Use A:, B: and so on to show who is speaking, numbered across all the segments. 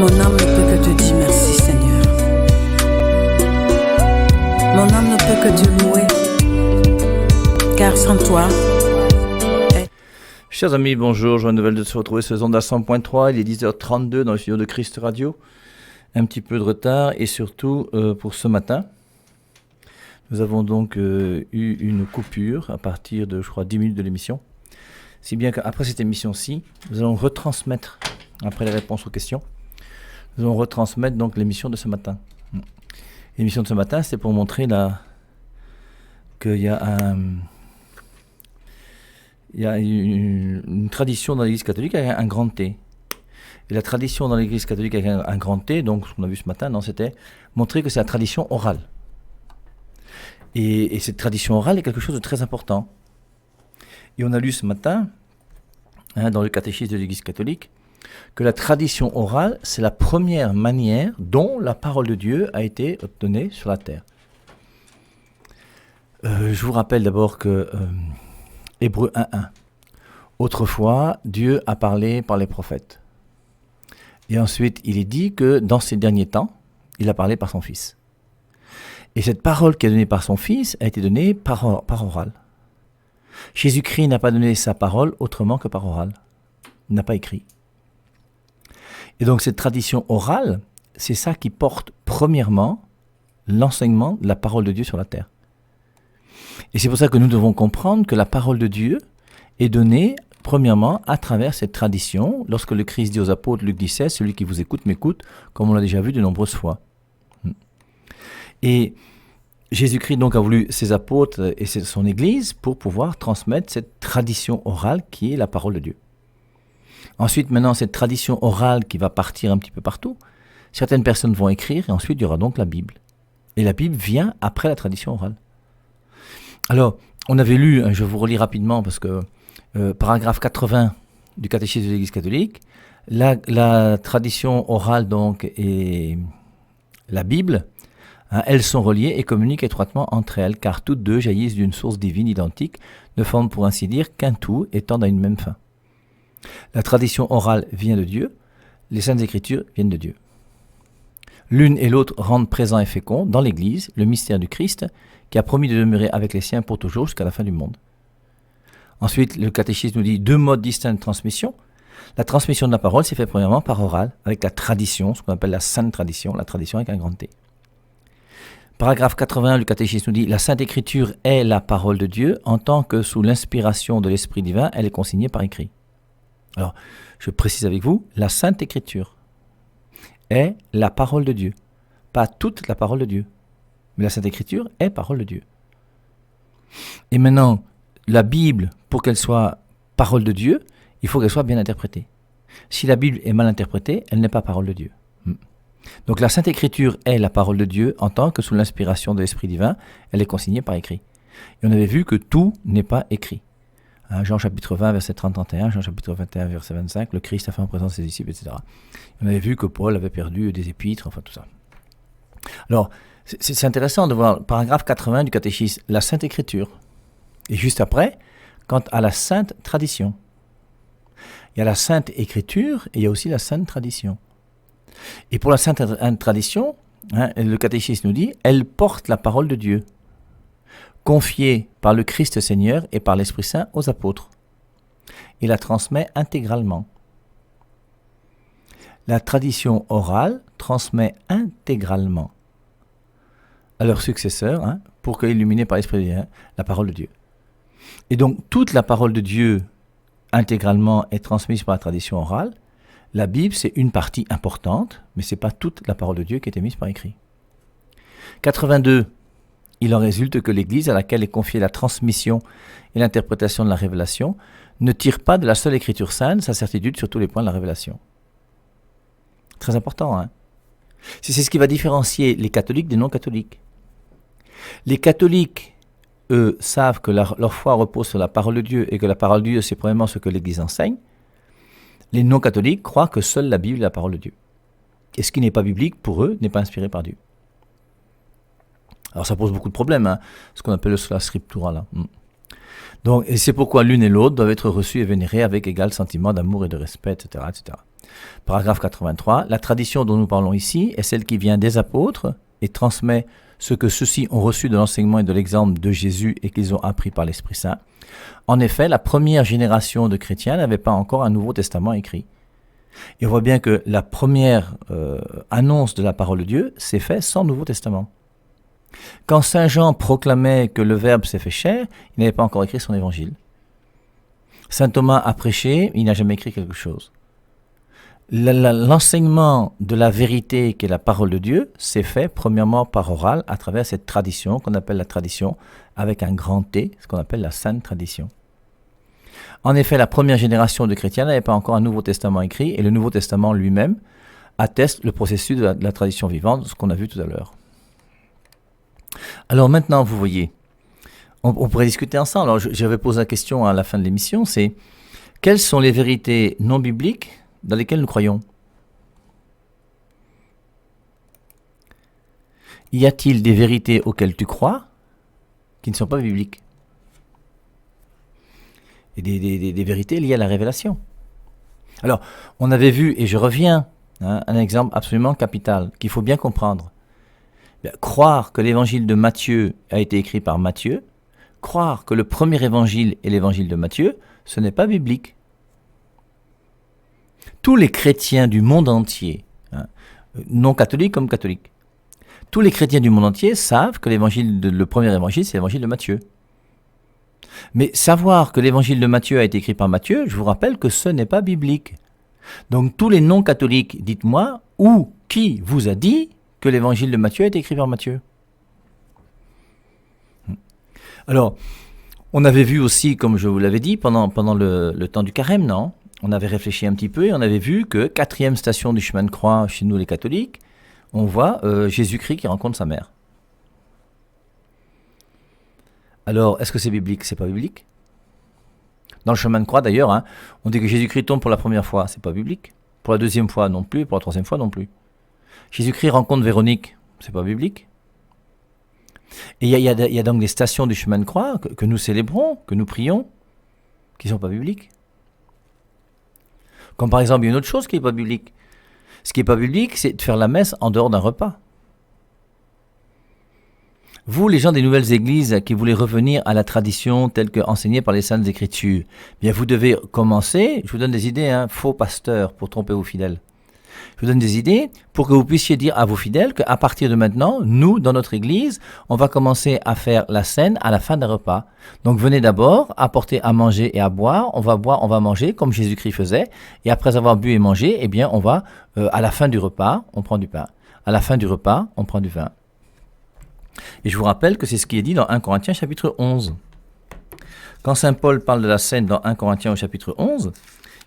A: Mon âme ne peut que te dire merci, Seigneur. Mon âme ne peut que te louer, car sans toi...
B: Chers amis, bonjour, joie nouvelle de se retrouver sur les ondes à 100.3, il est 10h32 dans le studio de Christ Radio. Un petit peu de retard et surtout pour ce matin, nous avons donc eu une coupure à partir de, je crois, 10 minutes de l'émission. Si bien qu'après cette émission-ci, nous allons retransmettre, après les réponses aux questions, nous allons retransmettre donc l'émission de ce matin. L'émission de ce matin, c'est pour montrer qu'il y a une tradition dans l'Église catholique avec un grand T. Et la tradition dans l'Église catholique avec un grand T, donc ce qu'on a vu ce matin, c'était montrer que c'est la tradition orale. Et cette tradition orale est quelque chose de très important. Et on a lu ce matin, dans le catéchisme de l'Église catholique, que la tradition orale, c'est la première manière dont la parole de Dieu a été obtenue sur la terre. Je vous rappelle d'abord que Hébreux 1.1, autrefois, Dieu a parlé par les prophètes. Et ensuite, il est dit que dans ces derniers temps, il a parlé par son Fils. Et cette parole qui est donnée par son Fils a été donnée par oral. Jésus-Christ n'a pas donné sa parole autrement que par oral. Il n'a pas écrit. Et donc cette tradition orale, c'est ça qui porte premièrement l'enseignement de la parole de Dieu sur la terre. Et c'est pour ça que nous devons comprendre que la parole de Dieu est donnée premièrement à travers cette tradition. Lorsque le Christ dit aux apôtres, Luc 17, celui qui vous écoute m'écoute, comme on l'a déjà vu de nombreuses fois. Et Jésus-Christ donc a voulu ses apôtres et son Église pour pouvoir transmettre cette tradition orale qui est la parole de Dieu. Ensuite, maintenant, cette tradition orale qui va partir un petit peu partout, certaines personnes vont écrire et ensuite il y aura donc la Bible. Et la Bible vient après la tradition orale. Alors, on avait lu, je vous relis rapidement parce que paragraphe 80 du catéchisme de l'Église catholique, la tradition orale donc et la Bible, elles sont reliées et communiquent étroitement entre elles, car toutes deux jaillissent d'une source divine identique, ne forment pour ainsi dire qu'un tout et tendent à une même fin. La tradition orale vient de Dieu, les Saintes Écritures viennent de Dieu. L'une et l'autre rendent présent et fécond dans l'Église le mystère du Christ, qui a promis de demeurer avec les siens pour toujours jusqu'à la fin du monde. Ensuite, le catéchisme nous dit deux modes distincts de transmission. La transmission de la parole s'est faite premièrement par oral, avec la tradition, ce qu'on appelle la sainte tradition, la tradition avec un grand T. Paragraphe 81, le catéchisme nous dit « La Sainte Écriture est la parole de Dieu, en tant que sous l'inspiration de l'Esprit divin, elle est consignée par écrit. » Alors, je précise avec vous, la Sainte Écriture est la parole de Dieu. Pas toute la parole de Dieu, mais la Sainte Écriture est parole de Dieu. Et maintenant, la Bible, pour qu'elle soit parole de Dieu, il faut qu'elle soit bien interprétée. Si la Bible est mal interprétée, elle n'est pas parole de Dieu. Donc la Sainte Écriture est la parole de Dieu en tant que sous l'inspiration de l'Esprit divin, elle est consignée par écrit. Et on avait vu que tout n'est pas écrit. Jean chapitre 20, verset 30-31, Jean chapitre 21, verset 25, le Christ a fait en présence de ses disciples, etc. On avait vu que Paul avait perdu des épîtres, enfin tout ça. Alors, c'est intéressant de voir, paragraphe 80 du catéchisme, la Sainte Écriture. Et juste après, quant à la Sainte Tradition. Il y a la Sainte Écriture et il y a aussi la Sainte Tradition. Et pour la Sainte Tradition, le catéchisme nous dit, elle porte la parole de Dieu, confiée par le Christ Seigneur et par l'Esprit Saint aux apôtres, et la transmet intégralement. La tradition orale transmet intégralement à leurs successeurs, pour qu'illuminés par l'Esprit divin, la parole de Dieu. Et donc, toute la parole de Dieu intégralement est transmise par la tradition orale. La Bible, c'est une partie importante, mais ce n'est pas toute la parole de Dieu qui est émise par écrit. 82. Il en résulte que l'Église, à laquelle est confiée la transmission et l'interprétation de la révélation, ne tire pas de la seule Écriture sainte sa certitude sur tous les points de la révélation. Très important, C'est ce qui va différencier les catholiques des non-catholiques. Les catholiques, eux, savent que leur foi repose sur la parole de Dieu et que la parole de Dieu, c'est premièrement ce que l'Église enseigne. Les non-catholiques croient que seule la Bible est la parole de Dieu. Et ce qui n'est pas biblique, pour eux, n'est pas inspiré par Dieu. Alors ça pose beaucoup de problèmes, ce qu'on appelle le sola scriptura. Donc, et c'est pourquoi l'une et l'autre doivent être reçues et vénérées avec égal sentiment d'amour et de respect, etc., etc. Paragraphe 83. La tradition dont nous parlons ici est celle qui vient des apôtres et transmet ce que ceux-ci ont reçu de l'enseignement et de l'exemple de Jésus et qu'ils ont appris par l'Esprit Saint. En effet, la première génération de chrétiens n'avait pas encore un Nouveau Testament écrit. Et on voit bien que la première annonce de la parole de Dieu s'est faite sans Nouveau Testament. Quand Saint Jean proclamait que le Verbe s'est fait chair, il n'avait pas encore écrit son évangile. Saint Thomas a prêché, il n'a jamais écrit quelque chose. L'enseignement de la vérité qui est la parole de Dieu s'est fait premièrement par oral à travers cette tradition qu'on appelle la tradition avec un grand T, ce qu'on appelle la sainte tradition. En effet, la première génération de chrétiens n'avait pas encore un Nouveau Testament écrit et le Nouveau Testament lui-même atteste le processus de la tradition vivante, ce qu'on a vu tout à l'heure. Alors maintenant, vous voyez, on pourrait discuter ensemble. Alors j'avais posé la question à la fin de l'émission, c'est quelles sont les vérités non bibliques dans lesquelles nous croyons? Y a-t-il des vérités auxquelles tu crois qui ne sont pas bibliques? Et des vérités liées à la révélation. Alors, on avait vu, et je reviens, un exemple absolument capital, qu'il faut bien comprendre. Bien, croire que l'évangile de Matthieu a été écrit par Matthieu, croire que le premier évangile est l'évangile de Matthieu, ce n'est pas biblique. Tous les chrétiens du monde entier, non catholiques comme catholiques, tous les chrétiens du monde entier savent que le premier évangile, c'est l'évangile de Matthieu. Mais savoir que l'évangile de Matthieu a été écrit par Matthieu, je vous rappelle que ce n'est pas biblique. Donc tous les non-catholiques, dites-moi, où, qui vous a dit que l'évangile de Matthieu a été écrit par Matthieu? Alors, on avait vu aussi, comme je vous l'avais dit, pendant le temps du carême, non? On avait réfléchi un petit peu et on avait vu que 4e station du chemin de croix chez nous les catholiques, on voit Jésus-Christ qui rencontre sa mère. Alors, est-ce que c'est biblique? C'est pas biblique. Dans le chemin de croix, d'ailleurs, on dit que Jésus-Christ tombe pour la première fois. C'est pas biblique. Pour la deuxième fois non plus, pour la troisième fois non plus. Jésus-Christ rencontre Véronique. C'est pas biblique. Et il y a donc des stations du chemin de croix que nous célébrons, que nous prions, qui ne sont pas bibliques. Comme par exemple, il y a une autre chose qui n'est pas biblique. Ce qui n'est pas biblique, c'est de faire la messe en dehors d'un repas. Vous, les gens des nouvelles églises qui voulez revenir à la tradition telle qu'enseignée par les Saintes Écritures, bien vous devez commencer, je vous donne des idées, faux pasteur pour tromper vos fidèles. Je vous donne des idées pour que vous puissiez dire à vos fidèles qu'à partir de maintenant, nous, dans notre église, on va commencer à faire la scène à la fin d'un repas. Donc venez d'abord apporter à manger et à boire, on va manger comme Jésus-Christ faisait, et après avoir bu et mangé, eh bien on va, à la fin du repas, on prend du pain. À la fin du repas, on prend du vin. Et je vous rappelle que c'est ce qui est dit dans 1 Corinthiens chapitre 11. Quand saint Paul parle de la scène dans 1 Corinthiens au chapitre 11,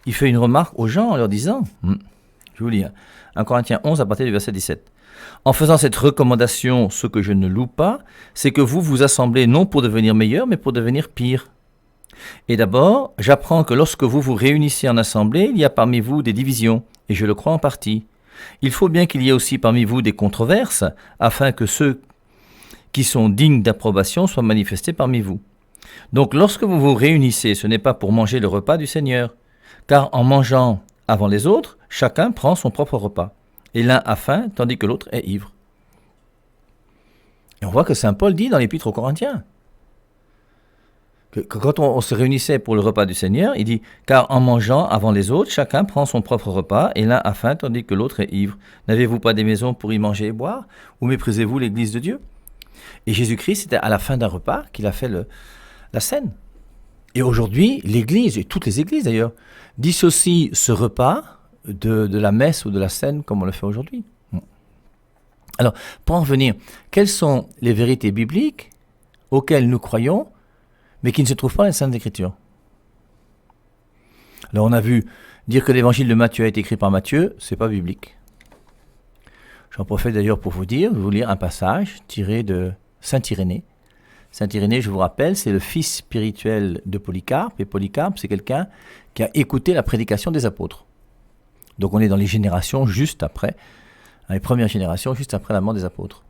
B: il fait une remarque aux gens en leur disant, je vous lis, 1 Corinthiens 11 à partir du verset 17. En faisant cette recommandation, ce que je ne loue pas, c'est que vous vous assemblez non pour devenir meilleur, mais pour devenir pire. Et d'abord, j'apprends que lorsque vous vous réunissez en assemblée, il y a parmi vous des divisions, et je le crois en partie. Il faut bien qu'il y ait aussi parmi vous des controverses, afin que ceux qui sont dignes d'approbation soient manifestés parmi vous. Donc lorsque vous vous réunissez, ce n'est pas pour manger le repas du Seigneur, car en mangeant avant les autres, chacun prend son propre repas, et l'un a faim, tandis que l'autre est ivre. Et on voit que saint Paul dit dans l'Épître aux Corinthiens, que quand on se réunissait pour le repas du Seigneur, il dit « Car en mangeant avant les autres, chacun prend son propre repas, et l'un a faim, tandis que l'autre est ivre. N'avez-vous pas des maisons pour y manger et boire? Ou méprisez-vous l'Église de Dieu ?» Et Jésus-Christ, c'était à la fin d'un repas qu'il a fait la scène. Et aujourd'hui, l'Église, et toutes les églises d'ailleurs, dissocient ce repas de la messe ou de la scène comme on le fait aujourd'hui. Alors, pour en revenir, quelles sont les vérités bibliques auxquelles nous croyons, mais qui ne se trouvent pas dans les Saintes Écritures? Alors, on a vu dire que l'évangile de Matthieu a été écrit par Matthieu, c'est pas biblique. J'en profite d'ailleurs pour vous lire un passage tiré de Saint Irénée. Saint Irénée, je vous rappelle, c'est le fils spirituel de Polycarpe, et Polycarpe, c'est quelqu'un qui a écouté la prédication des apôtres. Donc on est dans les générations juste après, les premières générations, juste après la mort des apôtres.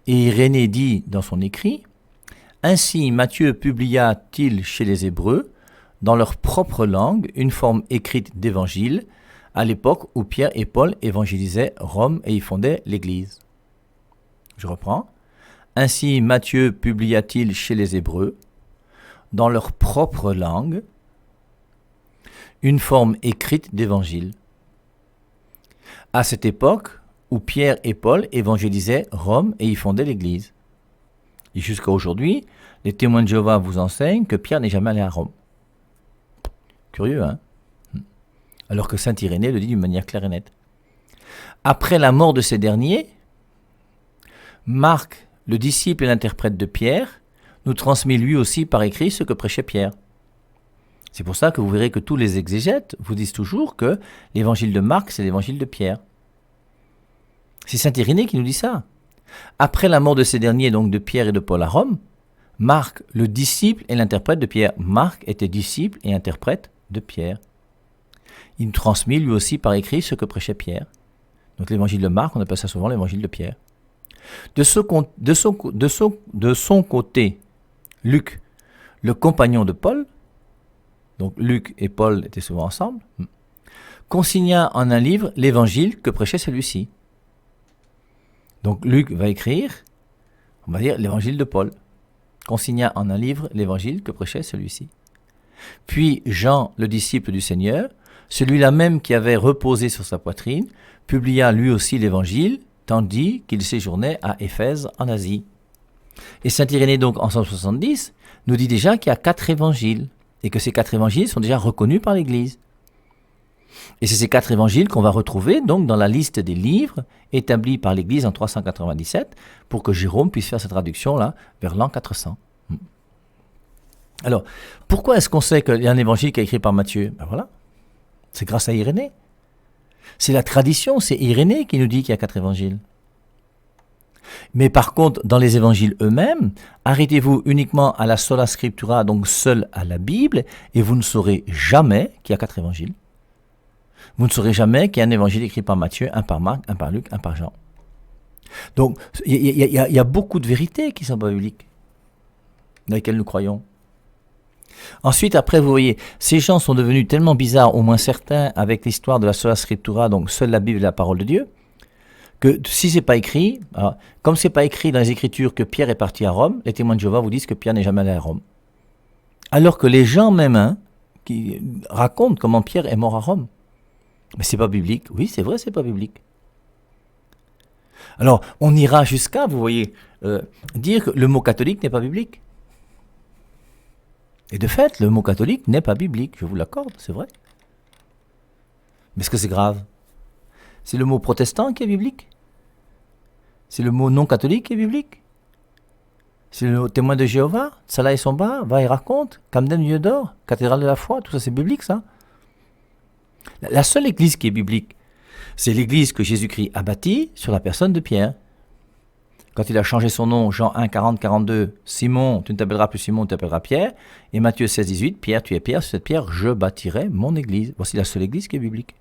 B: Et Irénée dit dans son écrit, « Ainsi Matthieu publia-t-il chez les Hébreux, dans leur propre langue, une forme écrite d'évangile, à l'époque où Pierre et Paul évangélisaient Rome et y fondaient l'Église. Je reprends. Ainsi Matthieu publia-t-il chez les Hébreux, dans leur propre langue, une forme écrite d'évangile. À cette époque où Pierre et Paul évangélisaient Rome et y fondaient l'Église. Et jusqu'à aujourd'hui, les témoins de Jéhovah vous enseignent que Pierre n'est jamais allé à Rome. Curieux, hein? Alors que saint Irénée le dit d'une manière claire et nette. Après la mort de ces derniers, Marc, le disciple et l'interprète de Pierre, nous transmet lui aussi par écrit ce que prêchait Pierre. C'est pour ça que vous verrez que tous les exégètes vous disent toujours que l'évangile de Marc, c'est l'évangile de Pierre. C'est saint Irénée qui nous dit ça. Après la mort de ces derniers, donc de Pierre et de Paul à Rome, Marc, le disciple et l'interprète de Pierre. Marc était disciple et interprète de Pierre. Il nous transmet lui aussi par écrit ce que prêchait Pierre. Donc l'évangile de Marc, on appelle ça souvent l'évangile de Pierre. De son côté, Luc, le compagnon de Paul, donc Luc et Paul étaient souvent ensemble, consigna en un livre l'évangile que prêchait celui-ci. Donc Luc va écrire, on va dire, l'évangile de Paul. Consigna en un livre l'évangile que prêchait celui-ci. Puis Jean, le disciple du Seigneur, celui-là même qui avait reposé sur sa poitrine, publia lui aussi l'évangile, tandis qu'il séjournait à Éphèse en Asie. Et saint Irénée donc en 170 nous dit déjà qu'il y a 4 évangiles, et que ces 4 évangiles sont déjà reconnus par l'Église. Et c'est ces 4 évangiles qu'on va retrouver donc dans la liste des livres établis par l'Église en 397 pour que Jérôme puisse faire cette traduction-là vers l'an 400. Alors, pourquoi est-ce qu'on sait qu'il y a un évangile qui est écrit par Matthieu? Ben voilà, c'est grâce à Irénée. C'est la tradition, c'est Irénée qui nous dit qu'il y a 4 évangiles. Mais par contre, dans les évangiles eux-mêmes, arrêtez-vous uniquement à la sola scriptura, donc seul à la Bible, et vous ne saurez jamais qu'il y a 4 évangiles. Vous ne saurez jamais qu'il y a un évangile écrit par Matthieu, un par Marc, un par Luc, un par Jean. Donc, il y a beaucoup de vérités qui ne sont pas bibliques, dans lesquelles nous croyons. Ensuite, après, vous voyez, ces gens sont devenus tellement bizarres, au moins certains, avec l'histoire de la sola scriptura, donc seule la Bible et la parole de Dieu, que si c'est pas écrit, alors, comme c'est pas écrit dans les Écritures que Pierre est parti à Rome, les témoins de Jéhovah vous disent que Pierre n'est jamais allé à Rome. Alors que les gens même qui racontent comment Pierre est mort à Rome. Mais c'est pas biblique. Oui, c'est vrai, c'est pas biblique. Alors, on ira jusqu'à, vous voyez, dire que le mot catholique n'est pas biblique. Et de fait, le mot catholique n'est pas biblique, je vous l'accorde, c'est vrai. Mais est-ce que c'est grave? C'est le mot protestant qui est biblique? C'est le mot non catholique qui est biblique? C'est le témoin de Jéhovah, Salah et Somba, va et raconte, Camden, Vieux d'Or, cathédrale de la foi, tout ça c'est biblique ça. La seule église qui est biblique, c'est l'église que Jésus-Christ a bâtie sur la personne de Pierre. Quand il a changé son nom, Jean 1, 40, 42, Simon, tu ne t'appelleras plus Simon, tu t'appelleras Pierre. Et Matthieu 16, 18, Pierre, tu es Pierre, sur cette pierre, je bâtirai mon église. Voici la seule église qui est biblique.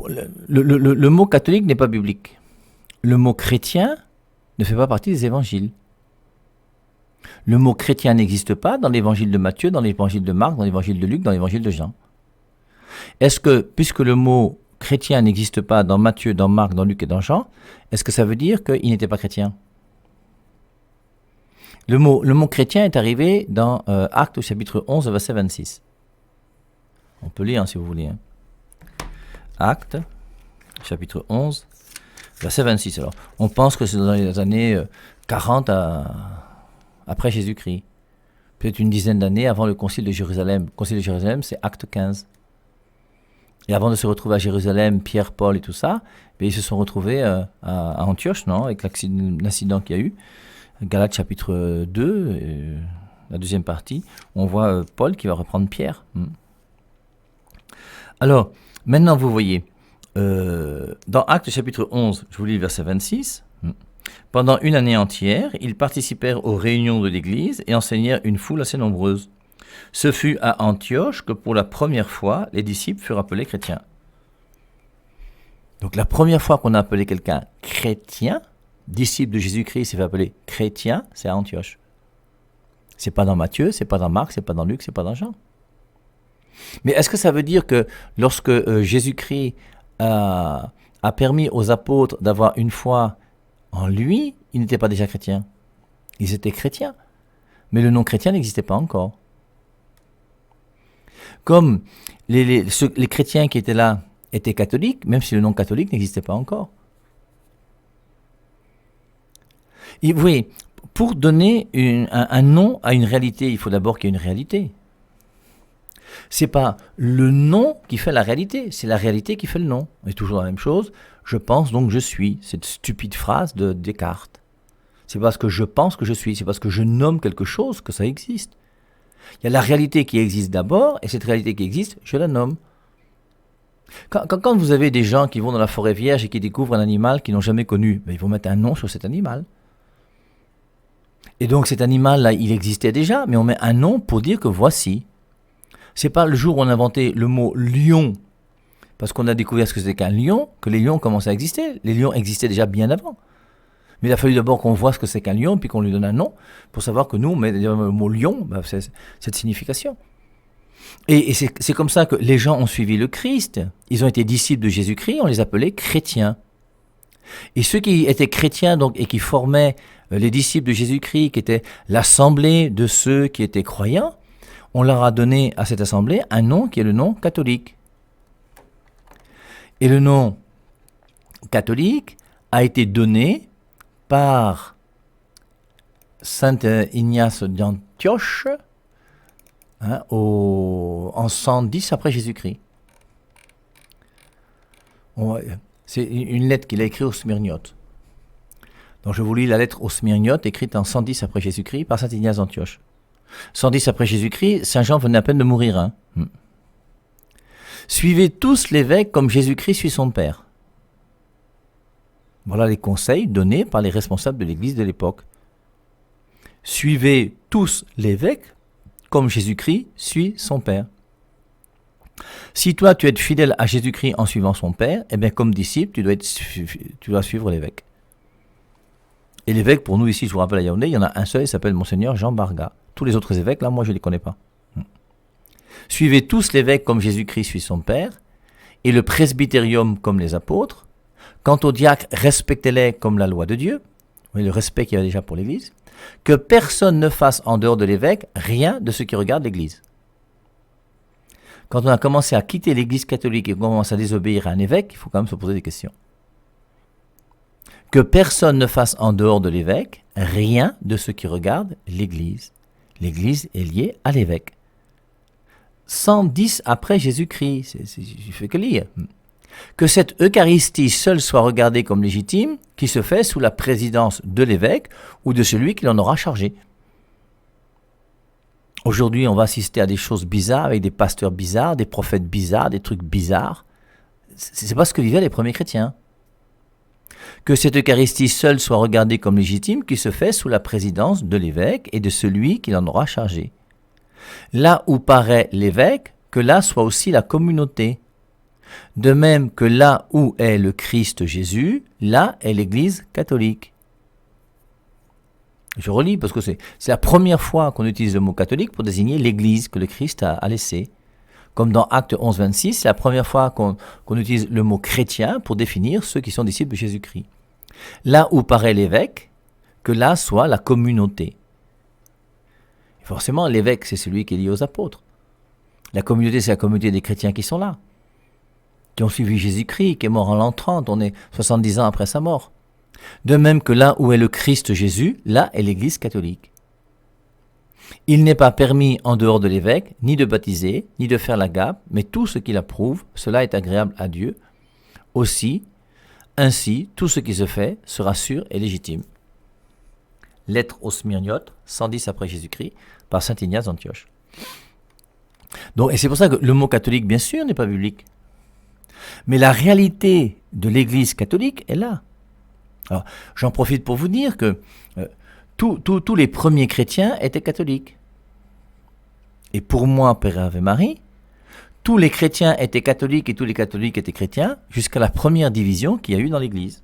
B: Le mot catholique n'est pas biblique. Le mot chrétien ne fait pas partie des évangiles. Le mot chrétien n'existe pas dans l'évangile de Matthieu, dans l'évangile de Marc, dans l'évangile de Luc, dans l'évangile de Jean. Est-ce que, puisque le mot chrétien n'existe pas dans Matthieu, dans Marc, dans Luc et dans Jean, est-ce que ça veut dire qu'il n'était pas chrétien? Le mot chrétien est arrivé dans Actes au chapitre 11, verset 26. On peut lire si vous voulez. Actes, chapitre 11, verset 26. Alors, on pense que c'est dans les années 40 après Jésus-Christ. Peut-être une dizaine d'années avant le concile de Jérusalem. Le concile de Jérusalem, c'est Acte 15. Et avant de se retrouver à Jérusalem, Pierre, Paul et tout ça, ils se sont retrouvés à Antioche, non, avec l'incident qu'il y a eu. Galates chapitre 2, la deuxième partie, on voit Paul qui va reprendre Pierre. Alors, maintenant vous voyez, dans Actes chapitre 11, je vous lis le verset 26, pendant une année entière, ils participèrent aux réunions de l'Église et enseignèrent une foule assez nombreuse. Ce fut à Antioche que pour la première fois, les disciples furent appelés chrétiens. Donc la première fois qu'on a appelé quelqu'un chrétien, disciple de Jésus-Christ s'est fait appeler chrétien, c'est à Antioche. C'est pas dans Matthieu, c'est pas dans Marc, c'est pas dans Luc, c'est pas dans Jean. Mais est-ce que ça veut dire que lorsque Jésus-Christ a permis aux apôtres d'avoir une foi en lui, ils n'étaient pas déjà chrétiens? Ils étaient chrétiens, mais le nom chrétien n'existait pas encore. Comme les chrétiens qui étaient là étaient catholiques, même si le nom catholique n'existait pas encore. Et vous voyez, pour donner un nom à une réalité, il faut d'abord qu'il y ait une réalité. C'est pas le nom qui fait la réalité, c'est la réalité qui fait le nom. C'est toujours la même chose. Je pense donc je suis. Cette stupide phrase de Descartes. C'est parce que je pense que je suis, c'est parce que je nomme quelque chose que ça existe. Il y a la réalité qui existe d'abord, et cette réalité qui existe, je la nomme. Quand vous avez des gens qui vont dans la forêt vierge et qui découvrent un animal qu'ils n'ont jamais connu, ben ils vont mettre un nom sur cet animal. Et donc cet animal-là, il existait déjà, mais on met un nom pour dire que voici. C'est pas le jour où on a inventé le mot lion, parce qu'on a découvert ce que c'était qu'un lion, que les lions commencent à exister. Les lions existaient déjà bien avant. Mais il a fallu d'abord qu'on voit ce que c'est qu'un lion, puis qu'on lui donne un nom, pour savoir que nous, on met le mot lion, ben c'est cette signification. Et c'est comme ça que les gens ont suivi le Christ. Ils ont été disciples de Jésus-Christ, on les appelait chrétiens. Et ceux qui étaient chrétiens donc, et qui formaient les disciples de Jésus-Christ, qui étaient l'assemblée de ceux qui étaient croyants, on leur a donné à cette assemblée un nom qui est le nom catholique. Et le nom catholique a été donné par saint Ignace d'Antioche en 110 après Jésus-Christ. C'est une lettre qu'il a écrite aux Smyrniotes. Donc je vous lis la lettre aux Smyrniotes écrite en 110 après Jésus-Christ par saint Ignace d'Antioche. 110 après Jésus-Christ, Saint Jean venait à peine de mourir. Suivez tous l'évêque comme Jésus-Christ suit son Père. Voilà les conseils donnés par les responsables de l'Église de l'époque. Suivez tous l'évêque comme Jésus-Christ suit son Père. Si toi tu es fidèle à Jésus-Christ en suivant son Père, eh bien comme disciple, tu dois suivre l'évêque. Et l'évêque, pour nous ici, je vous rappelle à Yaoundé, il y en a un seul, il s'appelle Monseigneur Jean Barga. Tous les autres évêques, là, moi je ne les connais pas. Suivez tous l'évêque comme Jésus-Christ suit son Père, et le presbytérium comme les apôtres. Quant aux diacres, respectez-les comme la loi de Dieu. Vous voyez le respect qu'il y a déjà pour l'Église. Que personne ne fasse en dehors de l'évêque rien de ce qui regarde l'Église. Quand on a commencé à quitter l'Église catholique et qu'on commence à désobéir à un évêque, il faut quand même se poser des questions. Que personne ne fasse en dehors de l'évêque rien de ce qui regarde l'Église. L'Église est liée à l'évêque. 110 après Jésus-Christ, je fais que lire. Que cette Eucharistie seule soit regardée comme légitime, qui se fait sous la présidence de l'évêque ou de celui qui l'en aura chargé. Aujourd'hui, on va assister à des choses bizarres avec des pasteurs bizarres, des prophètes bizarres, des trucs bizarres. C'est pas ce que vivaient les premiers chrétiens. Que cette Eucharistie seule soit regardée comme légitime, qui se fait sous la présidence de l'évêque et de celui qui l'en aura chargé. Là où paraît l'évêque, que là soit aussi la communauté. De même que là où est le Christ Jésus, là est l'Église catholique. Je relis parce que c'est la première fois qu'on utilise le mot catholique pour désigner l'Église que le Christ a laissée. Comme dans Acte 11, 26, c'est la première fois qu'on utilise le mot chrétien pour définir ceux qui sont disciples de Jésus-Christ. Là où paraît l'évêque, que là soit la communauté. Et forcément, l'évêque, c'est celui qui est lié aux apôtres. La communauté, c'est la communauté des chrétiens qui sont là, qui ont suivi Jésus-Christ, qui est mort en l'an 30, on est 70 ans après sa mort. De même que là où est le Christ Jésus, là est l'Église catholique. Il n'est pas permis en dehors de l'évêque, ni de baptiser, ni de faire la gape, mais tout ce qu'il approuve, cela est agréable à Dieu. Aussi, ainsi, tout ce qui se fait sera sûr et légitime. Lettre aux Smyrniotes, 110 après Jésus-Christ, par saint Ignace d'Antioche. Donc, et c'est pour ça que le mot catholique, bien sûr, n'est pas biblique. Mais la réalité de l'Église catholique est là. Alors, j'en profite pour vous dire que tous les premiers chrétiens étaient catholiques. Et pour moi, Père Ave Marie, tous les chrétiens étaient catholiques et tous les catholiques étaient chrétiens jusqu'à la première division qu'il y a eu dans l'Église.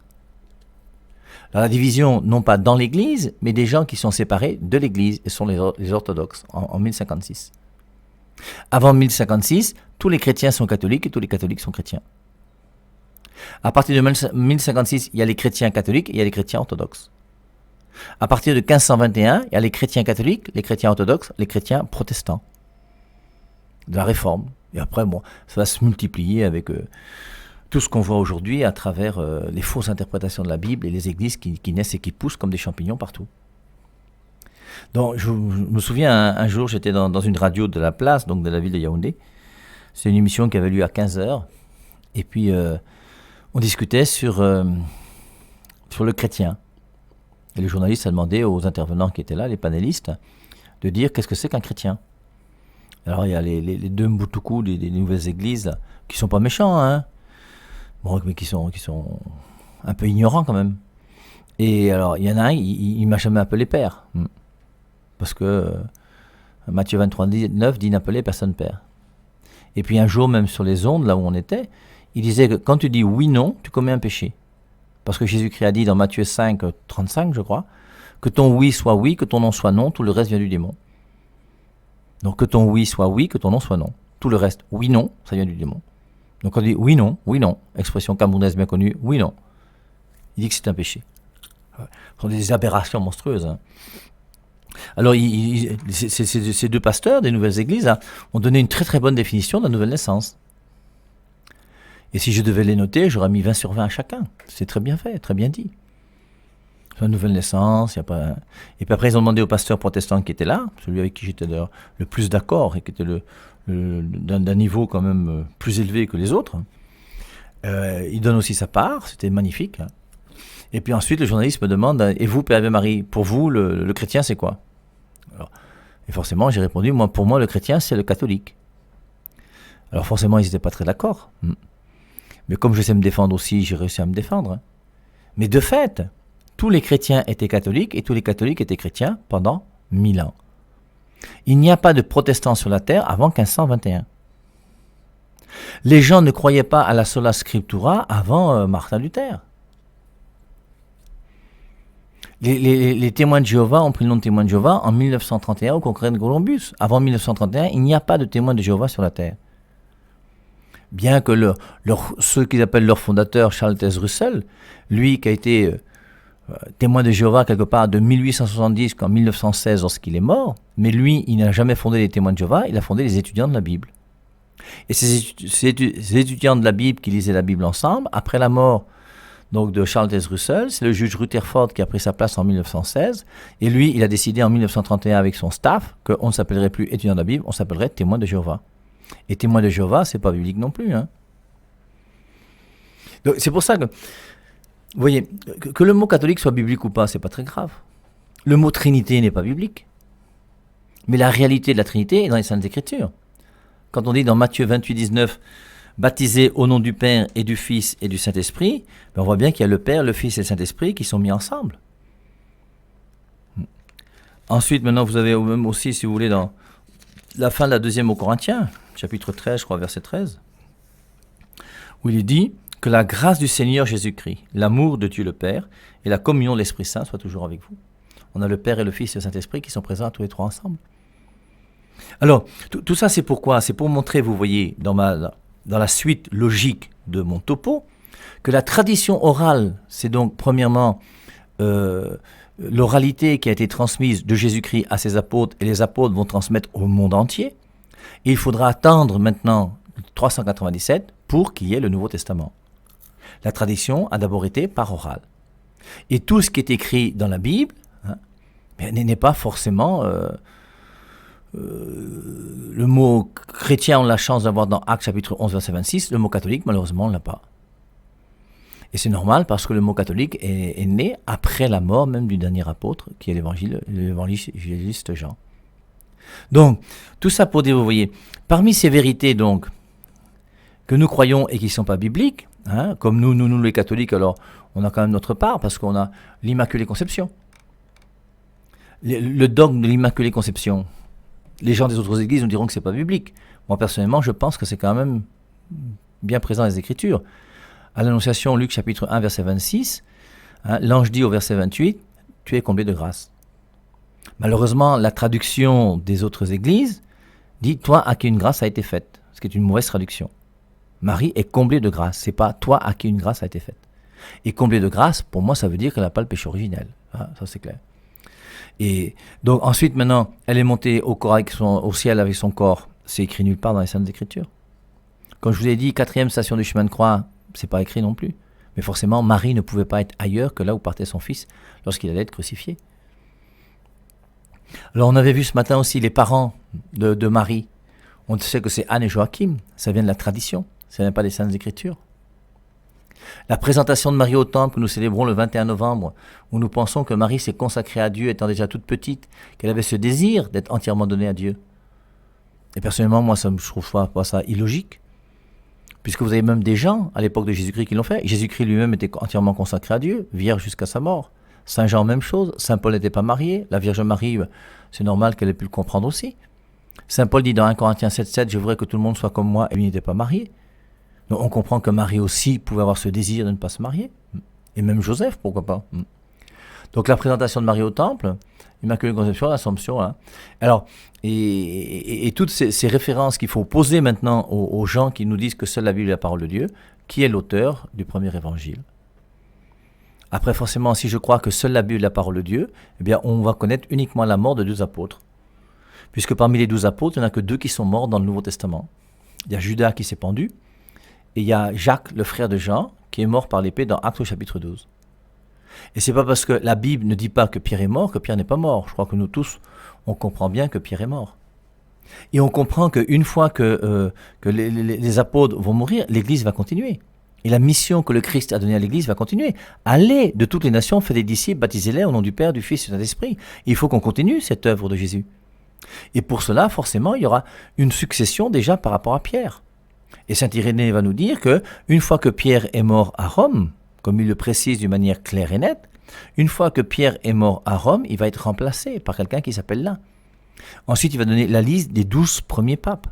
B: Alors, la division, non pas dans l'Église, mais des gens qui sont séparés de l'Église et sont les orthodoxes en 1056. Avant 1056, tous les chrétiens sont catholiques et tous les catholiques sont chrétiens. À partir de 1056, il y a les chrétiens catholiques et il y a les chrétiens orthodoxes. À partir de 1521, il y a les chrétiens catholiques, les chrétiens orthodoxes, les chrétiens protestants. De la Réforme. Et après, bon, ça va se multiplier avec tout ce qu'on voit aujourd'hui à travers les fausses interprétations de la Bible et les églises qui naissent et qui poussent comme des champignons partout. Donc, je me souviens, un jour, j'étais dans une radio de la place, donc de la ville de Yaoundé. C'est une émission qui avait lieu à 15h. Et puis, on discutait sur le chrétien. Et le journaliste a demandé aux intervenants qui étaient là, les panélistes, de dire qu'est-ce que c'est qu'un chrétien. Alors, il y a les deux Mbutuku des nouvelles églises, là, qui sont pas méchants, hein. Bon, mais qui sont un peu ignorants quand même. Et alors, il y en a un, il m'a jamais appelé père. Parce que Matthieu 23, 9 dit n'appeler personne père. Et puis un jour, même sur les ondes, là où on était, il disait que quand tu dis oui, non, tu commets un péché. Parce que Jésus-Christ a dit dans Matthieu 5, 35, je crois, que ton oui soit oui, que ton non soit non, tout le reste vient du démon. Donc que ton oui soit oui, que ton non soit non. Tout le reste, oui, non, ça vient du démon. Donc on dit oui, non, expression camerounaise bien connue, oui, non. Il dit que c'est un péché. Ce sont des aberrations monstrueuses, hein. Alors, ces deux pasteurs des nouvelles églises ont donné une très très bonne définition de la nouvelle naissance. Et si je devais les noter, j'aurais mis 20 sur 20 à chacun. C'est très bien fait, très bien dit. C'est une nouvelle naissance, y a pas... Et puis après, ils ont demandé au pasteur protestant qui était là, celui avec qui j'étais d'ailleurs le plus d'accord et qui était d'un niveau quand même plus élevé que les autres. Il donne aussi sa part, c'était magnifique. Et puis ensuite, le journaliste me demande, et vous, Père Ave Marie, pour vous, le chrétien, c'est quoi? Alors, et forcément, j'ai répondu, pour moi, le chrétien, c'est le catholique. Alors forcément, ils n'étaient pas très d'accord. Mais comme je sais me défendre aussi, j'ai réussi à me défendre. Mais de fait, tous les chrétiens étaient catholiques et tous les catholiques étaient chrétiens pendant 1000 ans. Il n'y a pas de protestants sur la terre avant 1521. Les gens ne croyaient pas à la sola scriptura avant Martin Luther. Les témoins de Jéhovah ont pris le nom de témoins de Jéhovah en 1931 au congrès de Columbus. Avant 1931, il n'y a pas de témoins de Jéhovah sur la terre. Bien que ceux qu'ils appellent leur fondateur, Charles Taze Russell, lui qui a été témoin de Jéhovah quelque part de 1870 jusqu'en 1916 lorsqu'il est mort, mais lui, il n'a jamais fondé les témoins de Jéhovah, il a fondé les étudiants de la Bible. Et ces étudiants de la Bible qui lisaient la Bible ensemble, après la mort donc de Charles Taze Russell, c'est le juge Rutherford qui a pris sa place en 1916, et lui, il a décidé en 1931 avec son staff qu'on ne s'appellerait plus étudiant de la Bible, on s'appellerait témoin de Jéhovah. Et témoin de Jéhovah, c'est pas biblique non plus, hein. Donc, c'est pour ça que, vous voyez, que le mot catholique soit biblique ou pas, c'est pas très grave. Le mot Trinité n'est pas biblique. Mais la réalité de la Trinité est dans les Saintes Écritures. Quand on dit dans Matthieu 28, 19, baptisés au nom du Père et du Fils et du Saint-Esprit, ben on voit bien qu'il y a le Père, le Fils et le Saint-Esprit qui sont mis ensemble. Ensuite, maintenant, vous avez même aussi, si vous voulez, dans la fin de la deuxième aux Corinthiens, chapitre 13, je crois, verset 13, où il est dit que la grâce du Seigneur Jésus-Christ, l'amour de Dieu le Père et la communion de l'Esprit Saint soient toujours avec vous. On a le Père et le Fils et le Saint-Esprit qui sont présents tous les trois ensemble. Alors, tout ça, c'est pourquoi? C'est pour montrer, vous voyez, dans la suite logique de mon topo, que la tradition orale, c'est donc premièrement l'oralité qui a été transmise de Jésus-Christ à ses apôtres, et les apôtres vont transmettre au monde entier. Et il faudra attendre maintenant 397 pour qu'il y ait le Nouveau Testament. La tradition a d'abord été par oral. Et tout ce qui est écrit dans la Bible n'est pas forcément... le mot chrétien, on a la chance d'avoir dans Actes chapitre 11, verset 26. Le mot catholique, malheureusement, on ne l'a pas. Et c'est normal parce que le mot catholique est né après la mort même du dernier apôtre, qui est l'évangéliste Jean. Donc, tout ça pour dire, vous voyez, parmi ces vérités donc que nous croyons et qui ne sont pas bibliques, comme nous les catholiques, alors on a quand même notre part parce qu'on a l'Immaculée Conception. Le dogme de l'Immaculée Conception, les gens des autres églises nous diront que ce n'est pas biblique. Moi, personnellement, je pense que c'est quand même bien présent dans les Écritures. À l'Annonciation, Luc chapitre 1, verset 26, l'ange dit au verset 28, « Tu es comblé de grâce ». Malheureusement, la traduction des autres églises dit « toi à qui une grâce a été faite », ce qui est une mauvaise traduction. Marie est comblée de grâce, c'est pas « toi à qui une grâce a été faite ». Et comblée de grâce, pour moi, ça veut dire qu'elle n'a pas le péché originel. Ça, c'est clair. Et donc, ensuite, maintenant, elle est montée au ciel avec son corps. C'est écrit nulle part dans les Saintes Écritures. Comme je vous ai dit, 4e station du chemin de croix, c'est pas écrit non plus. Mais forcément, Marie ne pouvait pas être ailleurs que là où partait son fils lorsqu'il allait être crucifié. Alors, on avait vu ce matin aussi les parents de Marie. On sait que c'est Anne et Joachim. Ça vient de la tradition. Ça ne vient pas des Saintes Écritures. La présentation de Marie au temple que nous célébrons le 21 novembre, où nous pensons que Marie s'est consacrée à Dieu étant déjà toute petite, qu'elle avait ce désir d'être entièrement donnée à Dije. Et personnellement, moi, je trouve pas ça illogique, puisque vous avez même des gens, à l'époque de Jésus-Christ, qui l'ont fait. Jésus-Christ lui-même était entièrement consacré à Dieu, vierge jusqu'à sa mort. Saint Jean, même chose. Saint Paul n'était pas marié. La Vierge Marie, c'est normal qu'elle ait pu le comprendre aussi. Saint Paul dit dans 1 Corinthiens 7,7, « Je voudrais que tout le monde soit comme moi », et lui n'était pas marié. Donc on comprend que Marie aussi pouvait avoir ce désir de ne pas se marier. Et même Joseph, pourquoi pas. Donc la présentation de Marie au temple, Immaculée Conception, l'Assomption. Hein. Alors, et toutes ces références qu'il faut poser maintenant aux gens qui nous disent que seule la Bible est la parole de Dieu, qui est l'auteur du premier évangile. Après, forcément, si je crois que seule la Bible est la parole de Dieu, eh bien, on va connaître uniquement la mort de 12 apôtres. Puisque parmi les 12 apôtres, il n'y en a que 2 qui sont morts dans le Nouveau Testament. Il y a Judas qui s'est pendu, et il y a Jacques, le frère de Jean, qui est mort par l'épée dans Actes au chapitre 12. Et c'est pas parce que la Bible ne dit pas que Pierre est mort que Pierre n'est pas mort. Je crois que nous tous, on comprend bien que Pierre est mort. Et on comprend qu'une fois que les apôtres vont mourir, l'Église va continuer. Et la mission que le Christ a donnée à l'Église va continuer. Allez de toutes les nations, faites des disciples, baptisez-les au nom du Père, du Fils et du Saint-Esprit. Il faut qu'on continue cette œuvre de Jésus. Et pour cela, forcément, il y aura une succession déjà par rapport à Pierre. Et saint Irénée va nous dire que une fois que Pierre est mort à Rome, comme il le précise d'une manière claire et nette, une fois que Pierre est mort à Rome, il va être remplacé par quelqu'un qui s'appelle là. Ensuite, il va donner la liste des 12 premiers papes.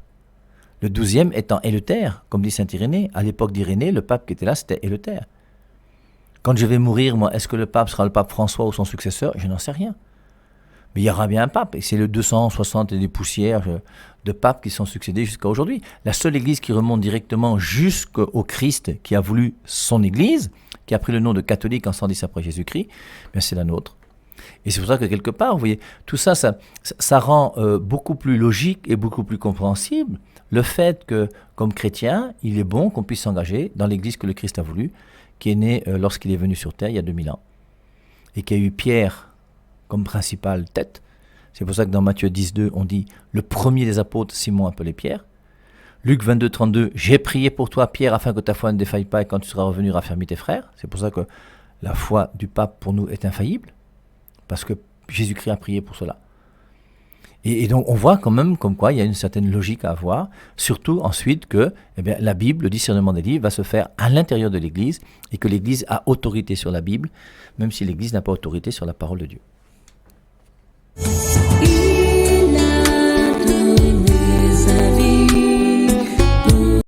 B: Le 12e étant Éleuthère, comme dit saint Irénée. À l'époque d'Irénée, le pape qui était là, c'était Éleuthère. Quand je vais mourir, moi, est-ce que le pape sera le pape François ou son successeur? Je n'en sais rien. Mais il y aura bien un pape, et c'est le 260 et des poussières de papes qui sont succédés jusqu'à aujourd'hui. La seule église qui remonte directement jusqu'au Christ, qui a voulu son église, qui a pris le nom de catholique en 110 après Jésus-Christ, bien c'est la nôtre. Et c'est pour ça que quelque part, vous voyez, tout ça, ça rend beaucoup plus logique et beaucoup plus compréhensible le fait que, comme chrétien, il est bon qu'on puisse s'engager dans l'église que le Christ a voulu, qui est née lorsqu'il est venu sur terre il y a 2000 ans, et qui a eu Pierre comme principale tête. C'est pour ça que dans Matthieu 10,2, on dit « Le premier des apôtres, Simon appelé Pierre ». Luc 22,32, « J'ai prié pour toi, Pierre, afin que ta foi ne défaille pas et quand tu seras revenu, raffermis tes frères ». C'est pour ça que la foi du pape, pour nous, est infaillible, parce que Jésus-Christ a prié pour cela. Et donc, on voit quand même comme quoi il y a une certaine logique à avoir, surtout ensuite que la Bible, le discernement des livres, va se faire à l'intérieur de l'Église et que l'Église a autorité sur la Bible, même si l'Église n'a pas autorité sur la parole de Dieu.